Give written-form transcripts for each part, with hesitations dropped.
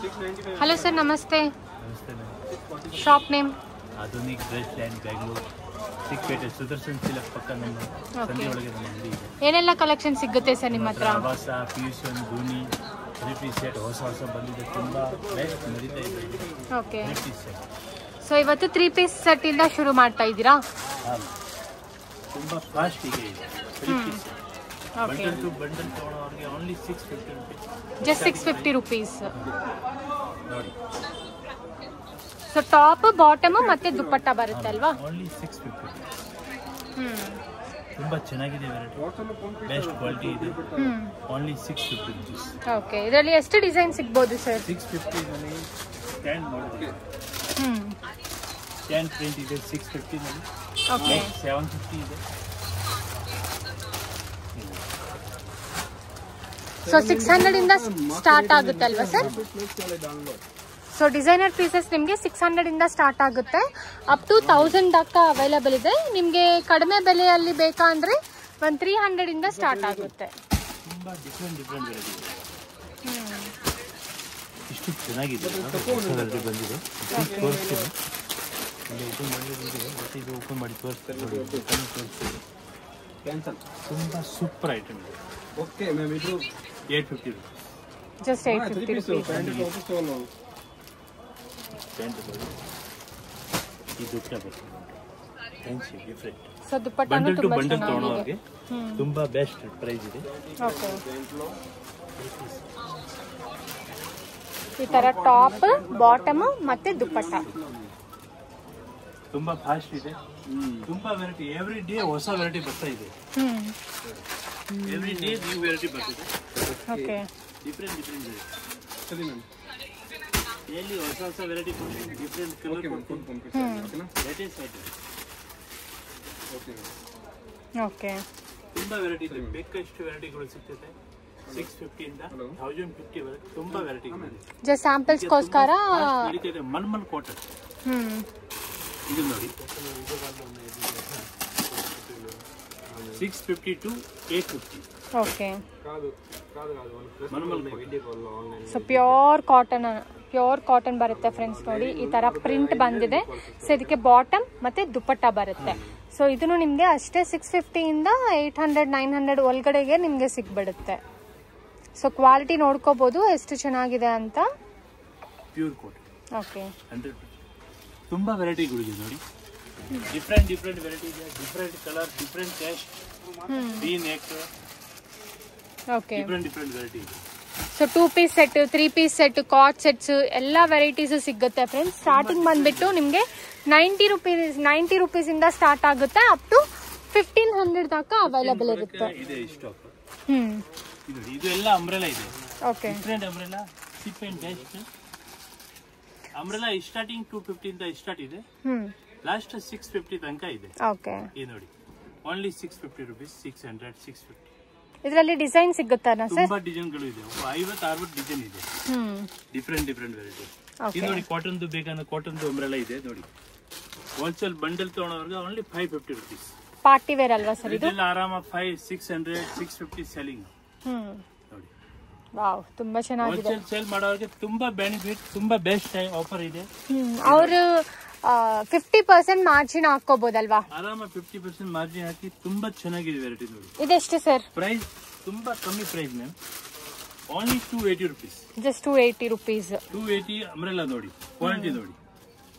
Hello sir, नमस्ते। नमस्ते ma'am. Shop name? Aadhunik Dress Land Bengaluru Chikkapete Sudarshan Silk ಪಕ್ಕ ನಮ್ಮ ಸಂಧಿ ಒಳಗೆ ನಮ್ಮ ಅಂಗಡಿ ಇದೆ. ಏನೆಲ್ಲ ಕಲೆಕ್ಷನ್ ಸಿಗುತ್ತೆ ಸರ್ ನಿಮ್ಮ ಹತ್ರ? ಆವಾಸ, ಫ್ಯೂಷನ್, ಧೋನಿ, ತ್ರೀ ಸೆಟ್ ಹೊಸ ಬಂದಿದೆ. ತುಂಬಾ ಬೆಸ್ಟ್ ನಡೀತಾ ಇದೆ. ಓಕೆ. Three set. ಸೊ ಇವತ್ತು 3 ಪೀಸ್ ಸೆಟ್ ಇಂದ ಶುರು ಮಾಡ್ತಾ ಇದ್ದೀರಾ? ತುಂಬಾ ಫಾಸ್ಟ್ ಇದೆ. 3 piece okay. Bundle to bundle ತಗೊಳ್ಳೋರಿಗೆ ಓನ್ಲಿ 650 rupees. Just 650 rupees. ನೋಡಿ. ಸೊ ಟಾಪ್, ಬಾಟಮ್ ಮತ್ತೆ ದುಪ್ಪಟ್ಟ ಬರುತ್ತೆ ಅಲ್ವಾ? ಓನ್ಲಿ 650. ತುಂಬಾ ಚೆನ್ನಾಗಿದೆ ವೆರೈಟಿ. ಬೆಸ್ಟ್ ಕ್ವಾಲಿಟಿ ಇದೆ. Only 650 rupees. ಓಕೆ. ಇದರಲ್ಲಿ ಎಷ್ಟು ಡಿಸೈನ್ ಸಿಗಬಹುದು ಸರ್? 650 ನಲ್ಲಿ ಸ್ಟ್ಯಾಂಡ್ ಮಾಡಿದೆ. ಸ್ಟ್ಯಾಂಡ್ ಪ್ರಿಂಟ್ ಇದೆ 650 ನಲ್ಲಿ. ಓಕೆ. 750 ಇದೆ. ಸೊ 600 ಇಂದ ಸ್ಟಾರ್ಟ್ ಆಗುತ್ತೆ ಅಲ್ವಾ ಸರ್? ಸೊ ಡಿಸೈನರ್ ಪೀಸಸ್ ನಿಮಗೆ 600 ಇಂದ ಸ್ಟಾರ್ಟ್ ಆಗುತ್ತೆ. ಅಪ್ ಟು 1000 ತನಕ ಅವೈಲೇಬಲ್ ಇದೆ. ನಿಮಗೆ ಕಡಿಮೆ ಬೆಲೆಯಲ್ಲಿ ಬೇಕಾ ಅಂದ್ರೆ 300 ಇಂದ ಸ್ಟಾರ್ಟ್ ಆಗುತ್ತೆ. ತುಂಬಾ ಡಿಫರೆಂಟ್ ವೆರೈಟಿ. ಇಷ್ಟು ಚೆನ್ನಾಗಿದೆ. ವೆರೈಟಿ ಬಂದಿದೆ. ತೋರಿಸ್ತೀನಿ. ಇಲ್ಲಿ ಓಪನ್ ಮಾಡಿದ್ರೆ ಮತ್ತೆ ಇದು ಓಪನ್ ಮಾಡಿ ತೋರಿಸ್ತೀನಿ ನೋಡಿ. ತೋರಿಸ್ತೀನಿ. ಕ್ಯಾನ್ಸಲ್. ತುಂಬಾ ಸೂಪರ್ ಐಟಮ್ ಇದೆ. ಓಕೆ ಮ್ಯಾಮ್, ಇದು 850 rupees. Just 850 rupees. ಇದು ಫ್ಯಾನ್ಸಿ ಡಿಫರೆಂಟ್. ಸೊ ದುಪ್ಪಟ್ಟನು ತುಂಬಾ ಚೆನ್ನಾಗಿದೆ. ತುಂಬಾ ಬೆಸ್ಟ್ ಪ್ರೈಸ್ ಇದೆ. ಓಕೆ. ಈ ತರ ಟಾಪ್, ಬಾಟಮ್ ಮತ್ತೆ ದುಪ್ಪಟ್ಟ ತುಂಬಾ ಫಾಸ್ಟ್ ಇದೆ. ತುಂಬಾ ವೆರೈಟಿ. ಎವ್ರಿ ಡೇ ಹೊಸ ವೆರೈಟಿ ಬರ್ತಾ ಇದೆ. ಎವ್ರಿ ಡೇ ನ್ಯೂ ವೆರೈಟಿ ಬರ್ತಿದೆ. ಓಕೆ. ಡಿಫರೆಂಟ್ ಸರಿ ಮ್ಯಾಮ್. ಡೈಲಿ ಹೊಸ ವೆರೈಟಿ ಕೊಡ್ತೀನಿ. ಡಿಫರೆಂಟ್ ಕಲರ್ ಕೊಡ್ತೀನಿ. Latest item. ಓಕೆ. ತುಂಬಾ ವೆರೈಟಿ ಇದೆ. ಬೇಕಷ್ಟು ವೆರೈಟಿಗಳು ಸಿಗ್ತದೆ. 650 ಇಂದ 1050 ವರೆಗೆ ತುಂಬಾ ವೆರೈಟಿಗಳು ಇದೆ. ಜಸ್ಟ್ ಸ್ಯಾಂಪಲ್ಸ್ಗೋಸ್ಕರ ನಡೀತಿದೆ. ಮಲ್ಮಲ್ ಕಾಟನ್. ಇದು ನೋಡಿ 650 to 850. Okay. Mulmul. So pure cotton ಬರುತ್ತೆ ಫ್ರೆಂಡ್ಸ್. ನೋಡಿ ಈ ತರ ಪ್ರಿಂಟ್ ಬಂದಿದೆ. ಸೊ ಇದಕ್ಕೆ ಬಾಟಮ್ ಮತ್ತೆ ದುಪ್ಪಟ್ಟ ಬರುತ್ತೆ. ಸೊ ಇದನ್ನು ನಿಮ್ಗೆ ಅಷ್ಟೇ 650 ಇಂದ 800 900 ಒಳಗಡೆಗೆ ನಿಮ್ಗೆ ಸಿಗ್ಬಿಡುತ್ತೆ. ಸೊ ಕ್ವಾಲಿಟಿ ನೋಡ್ಕೋಬಹುದು ಎಷ್ಟು ಚೆನ್ನಾಗಿದೆ ಅಂತ. Pure cotton. ಓಕೆ. 100%. ತುಂಬಾ ವೆರೈಟಿಗಳಿದೆ ನೋಡಿ. ಡಿಫರೆಂಟ್ ವೆರೈಟಿ ಇದೆ. Different colour, different taste. V neck. Okay. Different variety ಇದೆ. So 2 piece set, 3 piece set, cot sets ಎಲ್ಲ ವೆರೈಟೀಸ್ ಸಿಗುತ್ತೆ ಫ್ರೆಂಡ್ಸ್. ಸ್ಟಾರ್ಟಿಂಗ್ ಬಂದ್ಬಿಟ್ಟು ನಿಮ್ಗೆ 90 rupees ಇಂದ ಸ್ಟಾರ್ಟ್ ಆಗುತ್ತೆ. ಅಪ್ ಟು 1500 ತನಕ ಅವೈಲೇಬಲ್ ಇರುತ್ತೆ. ಇದೆ ಸ್ಟಾಕ್. ಇದು ಎಲ್ಲ ಅಂಬ್ರೆಲಾ ಇದೆ. Okay. Different umbrella, chip and best umbrella. Starting 250 ಇಂದ ಸ್ಟಾರ್ಟ್ ಇದೆ. ಲಾಸ್ಟ್ 650 ತನಕ ಇದೆ. ಓಕೆ. ಇದು ನೋಡಿ ಓನ್ಲಿ 650 rupees. 600 650. ಇದರಲ್ಲಿ ಡಿಸೈನ್ ಸಿಗುತ್ತಾ ಸರ್? ತುಂಬಾ ಡಿಸೈನ್ಗಳು ಇದೆ. 50-60 ಡಿಸೈನ್ ಇದೆ. Different variety. ಇದು ನೋಡಿ ಕಾಟನ್ದು ಬೇಕಂದ್ರೆ ಕಾಟನ್ದು ಅಂಬ್ರೆಲಾ ಇದೆ ನೋಡಿ. ಹೋಲ್ಸೇಲ್ ಬಂಡಲ್ ತಗೊಳ್ಳೋರ್ಗೆ ಓನ್ಲಿ 550 rupees. ಪಾರ್ಟಿ ವೇರ್ ಅಲ್ವಾ ಸರ್ ಇದು? ಇದೆಲ್ಲ ಆರಾಮ 600 650 ಸೆಲ್ಲಿಂಗ್ ನೋಡಿ. ವಾವ್, ತುಂಬಾ ಚೆನ್ನಾಗಿದೆ. ಹೋಲ್ಸೇಲ್ ಸೇಲ್ ಮಾಡೋರಿಗೆ ತುಂಬಾ ಬೆನಿಫಿಟ್. ತುಂಬಾ ಬೆಸ್ಟ್ ಆಫರ್ ಇದೆ. ಅವರು 50% ಮಾರ್ಜಿನ್ ಹಾಕೋಬಹುದಲ್ವಾ? ಆರಾಮ 50% ಮಾರ್ಜಿನ್ ಹಾಕಿ ತುಂಬಾ ಚೆನ್ನಾಗಿದೆ ವೆರೈಟಿ ನೋಡಿ. ಇದೆಷ್ಟು ಸರ್ ಪ್ರೈಸ್? ತುಂಬಾ ಕಮ್ಮಿ price ma'am. Only 280 rupees. Just 280 rupees. 280 umbrella ನೋಡಿ. ಕ್ವಾಲಿಟಿ ನೋಡಿ.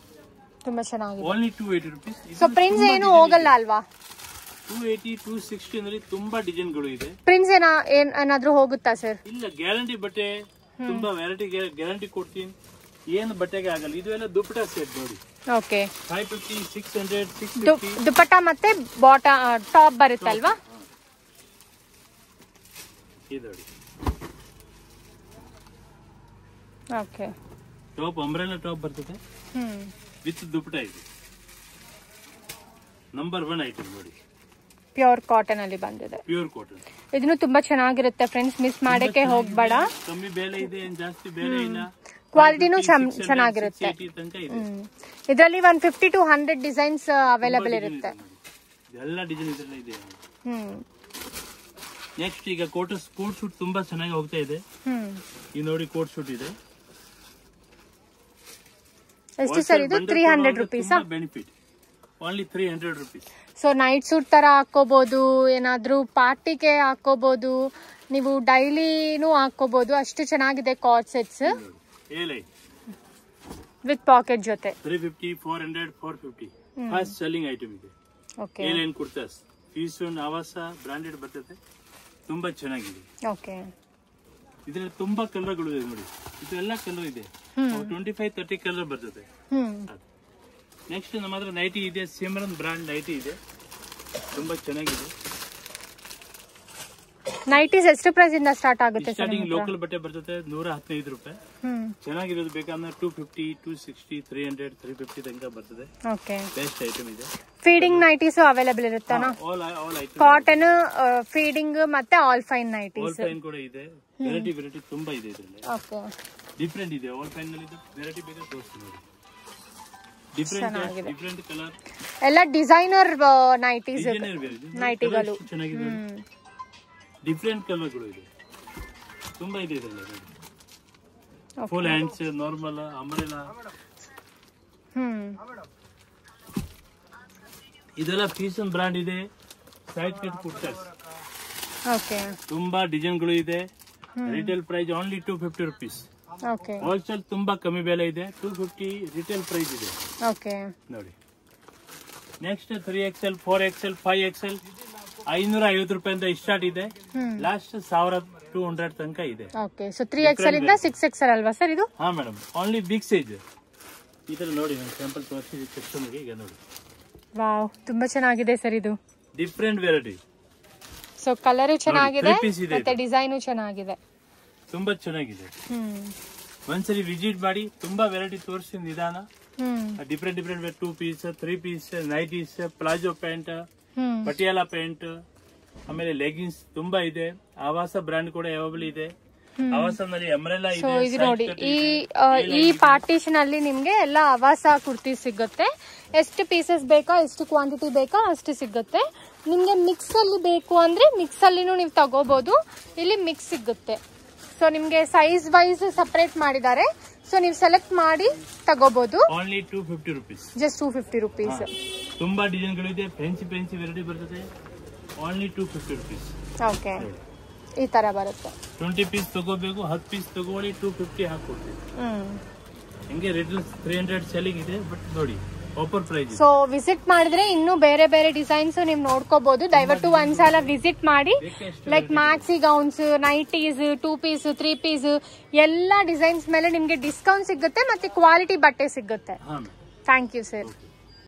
ತುಂಬಾ ಚೆನ್ನಾಗಿದೆ. Only 280 rupees. ಸೊ ಪ್ರಿಂಟ್ಸ್ ಏನು ಹೋಗಲ್ಲ ಅಲ್ವಾ? 280 260 ಅಂದ್ರೆ ತುಂಬಾ ಡಿಸೈನ್ಗಳು ಇದೆ. ಪ್ರಿಂಟ್ಸ್ ಏನಾದ್ರೂ ಹೋಗುತ್ತಾ ಸರ್? ಇಲ್ಲ, ಗ್ಯಾರಂಟಿ ಬಟ್ಟೆ. ತುಂಬಾ ವೆರೈಟಿ ಗ್ಯಾರಂಟಿ ಕೊಡ್ತೀನಿ. ಏನು ಬಟ್ಟೆಗೆ ಆಗಲ್ಲ. ಇದು ಎಲ್ಲ ದುಪ್ಪಟ್ಟ ಸೆಟ್ ನೋಡಿ. ಓಕೆ. 550 600 650. ದುಪ್ಪಟ್ಟ ಮತ್ತೆ ಟಾಪ್ ಬರುತ್ತಲ್ವಾ? ಇದು ನೋಡಿ. ಓಕೆ. ಟಾಪ್ ಅಂಬ್ರೆಲಾ ಟಾಪ್ ಬರ್ತದೆ ವಿತ್ ದುಪ್ಪಟ್ಟ ಇದೆ. ನಂಬರ್ 1 ಐಟಮ್ ನೋಡಿ. ಪ್ಯೂರ್ ಕಾಟನ್ ಅಲ್ಲಿ ಬಂದಿದೆ. Pure cotton. ಇದನ್ನು ತುಂಬಾ ಚೆನ್ನಾಗಿರುತ್ತೆ ಫ್ರೆಂಡ್ಸ್. ಮಿಸ್ ಮಾಡಕ್ಕೆ ಹೋಗ್ಬೇಡ. ಕಮ್ಮಿ ಬೆಲೆ ಇದೆ, ಜಾಸ್ತಿ ಬೆಲೆ ಇಲ್ಲ. ಕ್ವಾಲಿಟಿನೂ ಚೆನ್ನಾಗಿರುತ್ತೆ. ಇದರಲ್ಲಿ 150 to 100 ಡಿಸೈನ್ಸ್ ಅವೈಲೇಬಲ್ ಇರುತ್ತೆ. ಎಲ್ಲ ಡಿಸೈನ್ ಇದೆಲ್ಲ ಇದೆ. ನೆಕ್ಸ್ಟ್ ಈಗ ಕೋಟ್ ಸೂಟ್ ತುಂಬಾ ಚೆನ್ನಾಗಿ ಹೋಗ್ತಾ ಇದೆ. ಈ ನೋಡಿ ಕೋಟ್ ಸೂಟ್ ಇದೆ. ಎಷ್ಟು ಸರ್ ಇದು 300 ರುಪೀಸಾ? Benefit only 300 rupees. So night suit ತರ ಹಾಕೋಬಹುದು, ಏನಾದ್ರೂ ಪಾರ್ಟಿಗೆ ಹಾಕೋಬಹುದು, ನೀವು ಡೈಲಿನೂ ಹಾಕೋಬಹುದು. ಅಷ್ಟು ಚೆನ್ನಾಗಿದೆ ಕಾರ್ಡ್ ಸೆಟ್ಸ್ ವಿತ್ ಪಾಕೆಟ್ ಜೊತೆ. 350, 400, 450 ಫಾಸ್ಟ್ ಸೆಲ್ಲಿಂಗ್ ಐಟಮ್ ಇದೆ. ಓಕೆ, ಏನ್ ಕುರ್ತಾಸ್ ಫೀಸನ್ ಆವಾಸ ಬ್ರಾಂಡೆಡ್ ಬರ್ತದೆ, ತುಂಬಾ ಚೆನ್ನಾಗಿದೆ. ಓಕೆ, ಇದ್ರಲ್ಲಿ ತುಂಬಾ ಕಲರ್ಗಳು ಇದೆ ನೋಡಿ, ಇದೆಲ್ಲ ಕಲರ್ ಇದೆ. 25-30 ಕಲರ್ ಬರ್ತದೆ. ನೆಕ್ಸ್ಟ್ ನಮ್ಮ ಹತ್ರ ನೈಟಿ ಇದೆ, ಸಿಮ್ರನ್ ಬ್ರಾಂಡ್ ನೈಟಿ ಇದೆ, ತುಂಬಾ ಚೆನ್ನಾಗಿದೆ. ನೈಟೀಸ್ ಎಷ್ಟು ಪ್ರೈಸ್ ಇಂದ ಸ್ಟಾರ್ಟ್ ಆಗುತ್ತೆ? ಸ್ಟಾರ್ಟಿಂಗ್ ಲೋಕಲ್ ಬಟ್ಟೆ ಬರ್ತದೆ 115 ರೂಪಾಯಿ. ಚೆನ್ನಾಗಿರೋದು ಬೇಕಂದ್ರೆ 250, 260, 300, 350 ತನಕ ಬರ್ತದೆ. ಓಕೆ, ಬೆಸ್ಟ್ ಐಟಮ್ ಇದೆ. ಫೀಡಿಂಗ್ ನೈಟೀಸ್ ಅವೈಲೇಬಲ್ ಇರುತ್ತಾನಾ? ಆಲ್ ಐಟಮ್, ಕಾಟನ್, ಫೀಡಿಂಗ್ ಮತ್ತೆ all fine nighties. All fine ಕೂಡ ಇದೆ. ವೆರೈಟಿ ತುಂಬಾ ಇದೆ ಇದರಲ್ಲಿ. ಓಕೆ, ಡಿಫರೆಂಟ್ ಇದೆ. ಆಲ್ ಫೈನ್ ನಲ್ಲಿ ವೆರೈಟಿ ಬೇರೆ ತೋರಿಸ್ತೀನಿ ನೋಡಿ. ಡಿಫರೆಂಟ್ ಕಲರ್ ಎಲ್ಲ ಡಿಸೈನರ್ ನೈಟೀಸ್, ನೈಟಿಗಳು ಚೆನ್ನಾಗಿದೆ. ಡಿಫರೆಂಟ್ ಕಲರ್ಗಳು ಇದೆ, ತುಂಬಾ ಇದೆ ಇದರಲ್ಲಿ. ಫುಲ್ ಹ್ಯಾಂಡ್ಸ್, ನಾರ್ಮಲ್, ಅಂಬ್ರೆಲಾ, ಇದೆಲ್ಲ ಫೀಸನ್ ಬ್ರಾಂಡ್ ಇದೆ. ಸೈಡ್ ಕಟ್ ಕುರ್ತಾಸ್, ಓಕೆ, ತುಂಬಾ ಡಿಸೈನ್ಗಳು ಇದೆ. Retail price only 250 rupees. Okay, wholesale ತುಂಬಾ ಕಮ್ಮಿ ಬೆಲೆ ಇದೆ, 250 ರಿಟೇಲ್ ಪ್ರೈಸ್ ಇದೆ. ಓಕೆ, ನೋಡಿ. ನೆಕ್ಸ್ಟ್ 3XL, 4XL, 5XL 550 ರೂಪಾಯಿಂದ ಸ್ಟಾರ್ಟ್ ಇದೆ, ಲಾಸ್ಟ್ 1200 ತನಕ ಇದೆ. ಓಕೆ, ಸೊ 3XL ಇಂದ 6XL ಅಲ್ವಾ ಸರ್ ಇದು? ಹಾ ಮೇಡಮ್, ಓನ್ಲಿ ಬಿಗ್ ಸೈಜ್. ಈ ತರ ನೋಡಿ, ನಾನು ಸ್ಯಾಂಪಲ್ ತೋರಿಸಿದ ಕಸ್ಟಮರ್ಗೆ. ಈಗ ನೋಡಿ, ವಾವ್, ತುಂಬಾ ಚೆನ್ನಾಗಿದೆ ಸರ್ ಇದು. Different variety. ಸೊ ಕಲರ್ ಚೆನ್ನಾಗಿದೆ ಮತ್ತೆ ಡಿಸೈನು ಚೆನ್ನಾಗಿದೆ, ತುಂಬಾ ಚೆನ್ನಾಗಿದೆ. ಒಂದ್ಸರಿ ವಿಸಿಟ್ ಮಾಡಿ, ತುಂಬಾ ವೆರೈಟಿ ತೋರಿಸಿ ನಿಧಾನ. Different 2 piece, 3 piece, nighties, palazzo pant, Patiala pant, ಆಮೇಲೆ ಲೆಗಿನ್ಸ್ ತುಂಬಾ ಇದೆ. ಆವಾಸ ಬ್ರಾಂಡ್ ಕೂಡ ಅವೈಲೇಬಲ್ ಇದೆ. ಆವಾಸನಲ್ಲಿ ಅಂಬ್ರೆಲಾ ಇದೆ. ಇದು ನೋಡಿ, ಈ ಪಾರ್ಟಿಷನ್ ಅಲ್ಲಿ ನಿಮ್ಗೆ ಎಲ್ಲ ಆವಾಸ ಕುರ್ತಿ ಸಿಗುತ್ತೆ. ಎಷ್ಟು ಪೀಸಸ್ ಬೇಕಾ, ಎಷ್ಟು ಕ್ವಾಂಟಿಟಿ ಬೇಕಾ ಅಷ್ಟು ಸಿಗುತ್ತೆ. ನಿಮ್ಗೆ ಮಿಕ್ಸ್ ಅಲ್ಲಿ ಬೇಕು ಅಂದ್ರೆ ಮಿಕ್ಸ್ ಅಲ್ಲಿನೂ ನೀವು ತಗೋಬಹುದು. ಇಲ್ಲಿ ಮಿಕ್ಸ್ ಸಿಗುತ್ತೆ. ಸೊ ನಿಮ್ಗೆ ಸೈಜ್ ವೈಸ್ ಸಪರೇಟ್ ಮಾಡಿದ್ದಾರೆ. ಸೊ ನೀವು ಸೆಲೆಕ್ಟ್ ಮಾಡಿ ತಗೋಬಹುದು. Only 250 rupees, just 250 rupees. ತುಂಬಾ ಡಿಸೈನ್ಗಳು ಇದೆ, ಫ್ಯಾನ್ಸಿ ವೆರೈಟಿ ಬರ್ತದೆ. Only 250 rupees. ಓಕೆ, ಈ ತರ ಬರುತ್ತೆ. 20 ಪೀಸ್ ತಗೋಬೇಕು, 10 ಪೀಸ್ ತಗೊಳ್ಳಿ, 250 ಹಾಕೊಡ್ತೀವಿ. ಹಿಂಗೆ ರೇಟ್ 300 ಸೆಲ್ಲಿಂಗ್ ಇದೆ, ಬಟ್ ನೋಡಿ ಆಫರ್ ಪ್ರೈಸ್. ಸೊ ವಿಸಿಟ್ ಮಾಡಿದ್ರೆ ಇನ್ನೂ ಬೇರೆ ಬೇರೆ ಡಿಸೈನ್ಸ್ ನೀವು ನೋಡ್ಕೋಬಹುದು. ದಯವಿಟ್ಟು ಒಂದ್ಸಲ ವಿಸಿಟ್ ಮಾಡಿ. Like maxi gowns, nighties, 2 piece, 3 piece ಎಲ್ಲ ಡಿಸೈನ್ಸ್ ಮೇಲೆ ನಿಮ್ಗೆ ಡಿಸ್ಕೌಂಟ್ ಸಿಗುತ್ತೆ ಮತ್ತೆ ಕ್ವಾಲಿಟಿ ಬಟ್ಟೆ ಸಿಗುತ್ತೆ. Thank you sir.